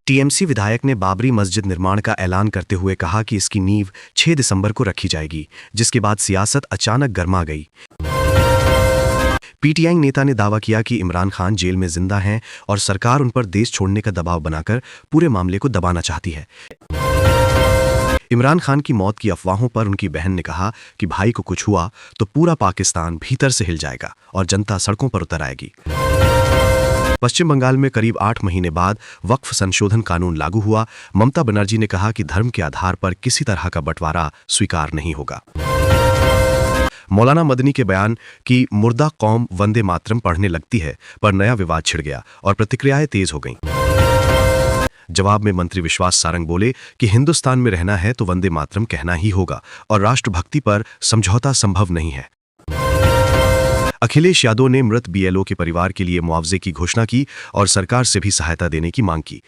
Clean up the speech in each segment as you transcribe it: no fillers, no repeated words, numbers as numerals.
TMC विधायक ने बाबरी मस्जिद निर्माण का ऐलान करते हुए कहा कि इसकी नींव 6 दिसंबर को रखी जाएगी, जिसके बाद सियासत अचानक गर्मा गई। पीटीआई नेता ने दावा किया कि इमरान खान जेल में जिंदा हैं और सरकार उन पर देश छोड़ने का दबाव बनाकर पूरे मामले को दबाना चाहती है। इमरान खान की मौत की अफवाहों पर उनकी बहन ने कहा कि भाई को कुछ हुआ तो पूरा पाकिस्तान भीतर से हिल जाएगा और जनता सड़कों पर उतर आएगी। पश्चिम बंगाल में करीब 8 महीने बाद वक्फ संशोधन कानून लागू हुआ। ममता बनर्जी ने कहा कि धर्म के आधार पर किसी तरह का बंटवारा स्वीकार नहीं होगा। मौलाना मदनी के बयान कि मुर्दा कौम वंदे मातरम पढ़ने लगती है पर नया विवाद छिड़ गया और प्रतिक्रियाएं तेज हो गईं। जवाब में मंत्री विश्वास सारंग बोले कि हिंदुस्तान में रहना है तो वंदे मातरम कहना ही होगा और राष्ट्रभक्ति पर समझौता संभव नहीं है। अखिलेश यादव ने मृत बीएलओ के परिवार के लिए मुआवजे की घोषणा की और सरकार से भी सहायता देने की मांग की।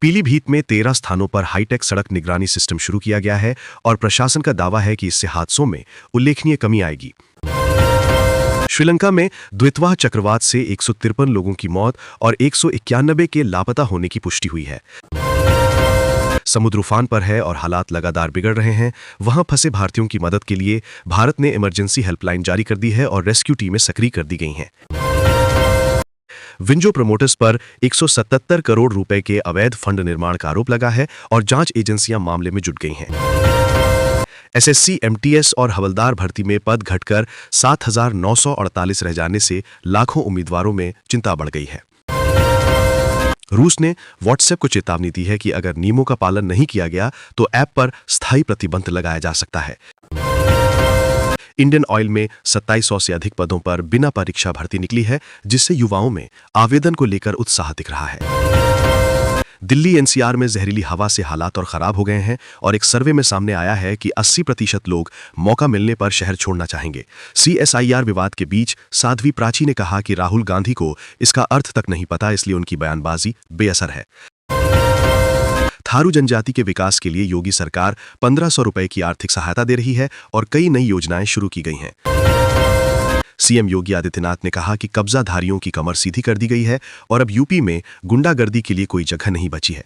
पीलीभीत में 13 स्थानों पर हाईटेक सड़क निगरानी सिस्टम शुरू किया गया है और प्रशासन का दावा है कि इससे हादसों में उल्लेखनीय कमी आएगी। श्रीलंका में द्वितवाह चक्रवात से 153 लोगों की मौत और 191 के लापता होने की पुष्टि हुई है। समुद्र उफान पर है और हालात लगातार बिगड़ रहे हैं। वहां फंसे भारतीयों की मदद के लिए भारत ने इमरजेंसी हेल्पलाइन जारी कर दी है और रेस्क्यू टीमें सक्रिय कर दी गई हैं। विंजो प्रमोटर्स पर 177 करोड़ रुपए के अवैध फंड निर्माण का आरोप लगा है और जांच एजेंसियां मामले में जुट गई हैं। एसएससी, एमटीएस और हवलदार भर्ती में पद घटकर 7,948 रह जाने से लाखों उम्मीदवारों में चिंता बढ़ गई है। रूस ने व्हाट्सएप को चेतावनी दी है कि अगर नियमों का पालन नहीं किया गया तो ऐप पर स्थायी प्रतिबंध लगाया जा सकता है। इंडियन ऑयल में 2700 से अधिक पदों पर बिना परीक्षा भर्ती निकली है, जिससे युवाओं में आवेदन को लेकर उत्साह दिख रहा है। दिल्ली एनसीआर में जहरीली हवा से हालात और खराब हो गए हैं और एक सर्वे में सामने आया है कि 80% लोग मौका मिलने पर शहर छोड़ना चाहेंगे। सीएसआईआर विवाद के बीच साध्वी प्राची ने कहा कि राहुल गांधी को इसका अर्थ तक नहीं पता, इसलिए उनकी बयानबाजी बेअसर है। थारू जनजाति के विकास के लिए योगी सरकार 1500 रुपए की आर्थिक सहायता दे रही है और कई नई योजनाएं शुरू की गई हैं। सीएम योगी आदित्यनाथ ने कहा कि कब्जाधारियों की कमर सीधी कर दी गई है और अब यूपी में गुंडागर्दी के लिए कोई जगह नहीं बची है।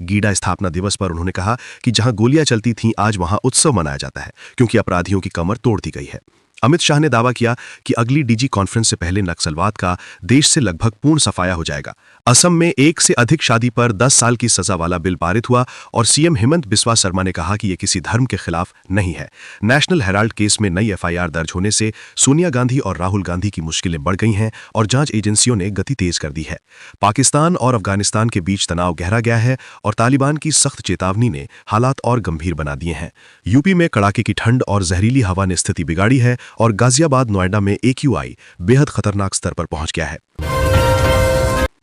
गीडा स्थापना दिवस पर उन्होंने कहा कि जहां गोलियां चलती थीं, आज वहां उत्सव मनाया जाता है क्योंकि अपराधियों की कमर तोड़ दी गई है। अमित शाह ने दावा किया कि अगली डीजी कॉन्फ्रेंस से पहले नक्सलवाद का देश से लगभग पूर्ण सफाया हो जाएगा। असम में 1 से अधिक शादी पर 10 साल की सजा वाला बिल पारित हुआ और सीएम हेमंत बिस्वा शर्मा ने कहा कि यह किसी धर्म के खिलाफ नहीं है। नेशनल हेराल्ड केस में नई एफआईआर दर्ज होने से सोनिया गांधी और राहुल गांधी की मुश्किलें बढ़ गई हैं और जांच एजेंसियों ने गति तेज कर दी है। पाकिस्तान और अफगानिस्तान के बीच तनाव गहरा गया है और तालिबान की सख्त चेतावनी ने हालात और गंभीर बना दिए हैं। यूपी में कड़ाके की ठंड और जहरीली हवा ने स्थिति बिगाड़ी है और गाजियाबाद, नोएडा में AQI बेहद खतरनाक स्तर पर पहुंच गया है।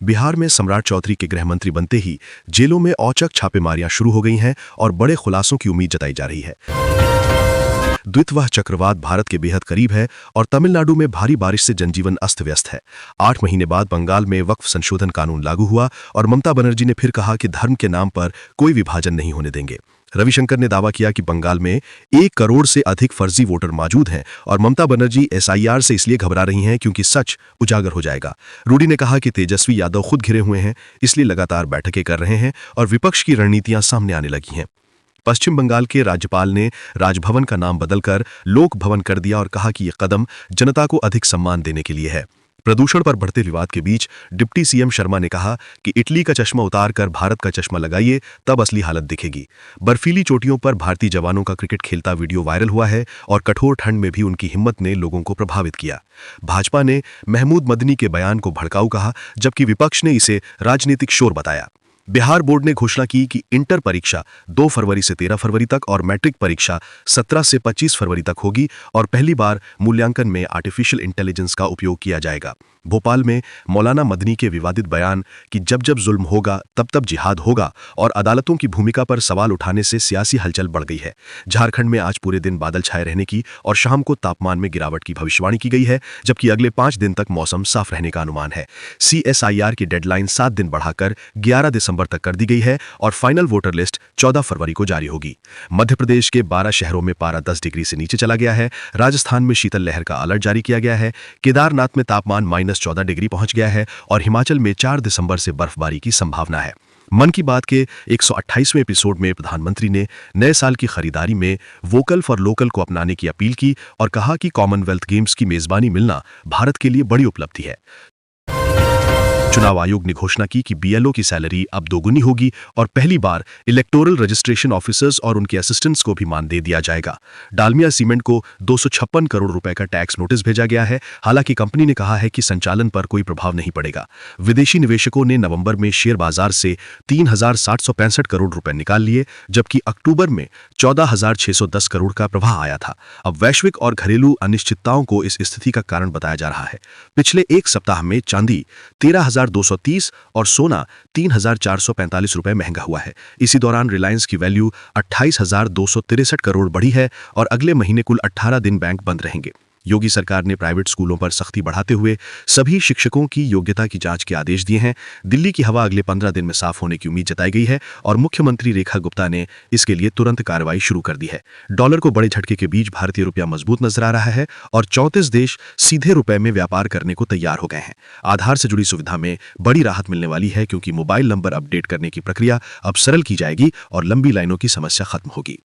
बिहार में सम्राट चौधरी के गृह मंत्री बनते ही जेलों में औचक छापेमारियां शुरू हो गई हैं और बड़े खुलासों की उम्मीद जताई जा रही है। द्वितवाह चक्रवात भारत के बेहद करीब है और तमिलनाडु में भारी बारिश से जनजीवन अस्त व्यस्त है। 8 महीने बाद बंगाल में वक्फ संशोधन कानून लागू हुआ और ममता बनर्जी ने फिर कहा कि धर्म के नाम पर कोई विभाजन नहीं होने देंगे। रविशंकर ने दावा किया कि बंगाल में 1 करोड़ से अधिक फर्जी वोटर मौजूद हैं और ममता बनर्जी एसआईआर से इसलिए घबरा रही हैं क्योंकि सच उजागर हो जाएगा। रूडी ने कहा कि तेजस्वी यादव खुद घिरे हुए हैं, इसलिए लगातार बैठकें कर रहे हैं और विपक्ष की रणनीतियां सामने आने लगी हैं। पश्चिम बंगाल के राज्यपाल ने राजभवन का नाम बदलकर लोक भवन कर दिया और कहा कि यह कदम जनता को अधिक सम्मान देने के लिए है। प्रदूषण पर बढ़ते विवाद के बीच डिप्टी सीएम शर्मा ने कहा कि इटली का चश्मा उतारकर भारत का चश्मा लगाइए, तब असली हालत दिखेगी। बर्फीली चोटियों पर भारतीय जवानों का क्रिकेट खेलता वीडियो वायरल हुआ है और कठोर ठंड में भी उनकी हिम्मत ने लोगों को प्रभावित किया। भाजपा ने महमूद मदनी के बयान को भड़काऊ कहा, जबकि विपक्ष ने इसे राजनीतिक शोर बताया। बिहार बोर्ड ने घोषणा की कि इंटर परीक्षा 2 फरवरी से 13 फरवरी तक और मैट्रिक परीक्षा 17 से 25 फरवरी तक होगी और पहली बार मूल्यांकन में आर्टिफिशियल इंटेलिजेंस का उपयोग किया जाएगा। भोपाल में मौलाना मदनी के विवादित बयान कि जब जब जुल्म होगा तब तब जिहाद होगा और अदालतों की भूमिका पर सवाल उठाने से सियासी हलचल बढ़ गई है। झारखंड में आज पूरे दिन बादल छाए रहने की और शाम को तापमान में गिरावट की भविष्यवाणी की गई है, जबकि अगले 5 दिन तक मौसम साफ रहने का अनुमान है। सीएसआईआर की डेडलाइन 7 दिन बढ़ाकर 11 दिसंबर दिसंबर तक कर दी गई है और फाइनल वोटर लिस्ट 14 फरवरी को जारी होगी। मध्य प्रदेश के 12 शहरों में पारा 10 डिग्री से नीचे चला गया है। राजस्थान में शीतल लहर का अलर्ट जारी किया गया है। केदारनाथ में तापमान -14 डिग्री पहुंच गया है और हिमाचल में 4 दिसंबर से बर्फबारी की संभावना है। मन की बात के 128वें एपिसोड में प्रधानमंत्री ने नए साल की खरीदारी में वोकल फॉर लोकल को अपनाने की अपील की और कहा कि कॉमनवेल्थ गेम्स की मेजबानी मिलना भारत के लिए बड़ी उपलब्धि है। चुनाव आयोग ने घोषणा की कि बीएलओ की सैलरी अब दोगुनी होगी और पहली बार इलेक्टोरल रजिस्ट्रेशन ऑफिसर्स और उनके असिस्टेंट्स को भी मानदेय दिया जाएगा। डालमिया सीमेंट को 256 करोड़ रुपए का टैक्स नोटिस भेजा गया है। हालांकि कंपनी ने कहा है कि संचालन पर कोई प्रभाव नहीं पड़ेगा। विदेशी निवेशकों ने नवंबर में शेयर बाजार से 3,765 करोड़ रुपए निकाल लिए, जबकि अक्टूबर में 14,610 करोड़ का प्रवाह आया था। अब वैश्विक और घरेलू अनिश्चितताओं को इस स्थिति का कारण बताया जा रहा है। पिछले एक सप्ताह में चांदी 13,230 और सोना 3,445 रुपए महंगा हुआ है। इसी दौरान रिलायंस की वैल्यू 28,263 करोड़ बढ़ी है और अगले महीने कुल 18 दिन बैंक बंद रहेंगे। योगी सरकार ने प्राइवेट स्कूलों पर सख्ती बढ़ाते हुए सभी शिक्षकों की योग्यता की जांच के आदेश दिए हैं। दिल्ली की हवा अगले 15 दिन में साफ होने की उम्मीद जताई गई है और मुख्यमंत्री रेखा गुप्ता ने इसके लिए तुरंत कार्रवाई शुरू कर दी है। डॉलर को बड़े झटके के बीच भारतीय रुपया मजबूत नजर आ रहा है और 34 देश सीधे रुपए में व्यापार करने को तैयार हो गए हैं। आधार से जुड़ी सुविधा में बड़ी राहत मिलने वाली है, क्योंकि मोबाइल नंबर अपडेट करने की प्रक्रिया अब सरल की जाएगी और लंबी लाइनों की समस्या खत्म होगी।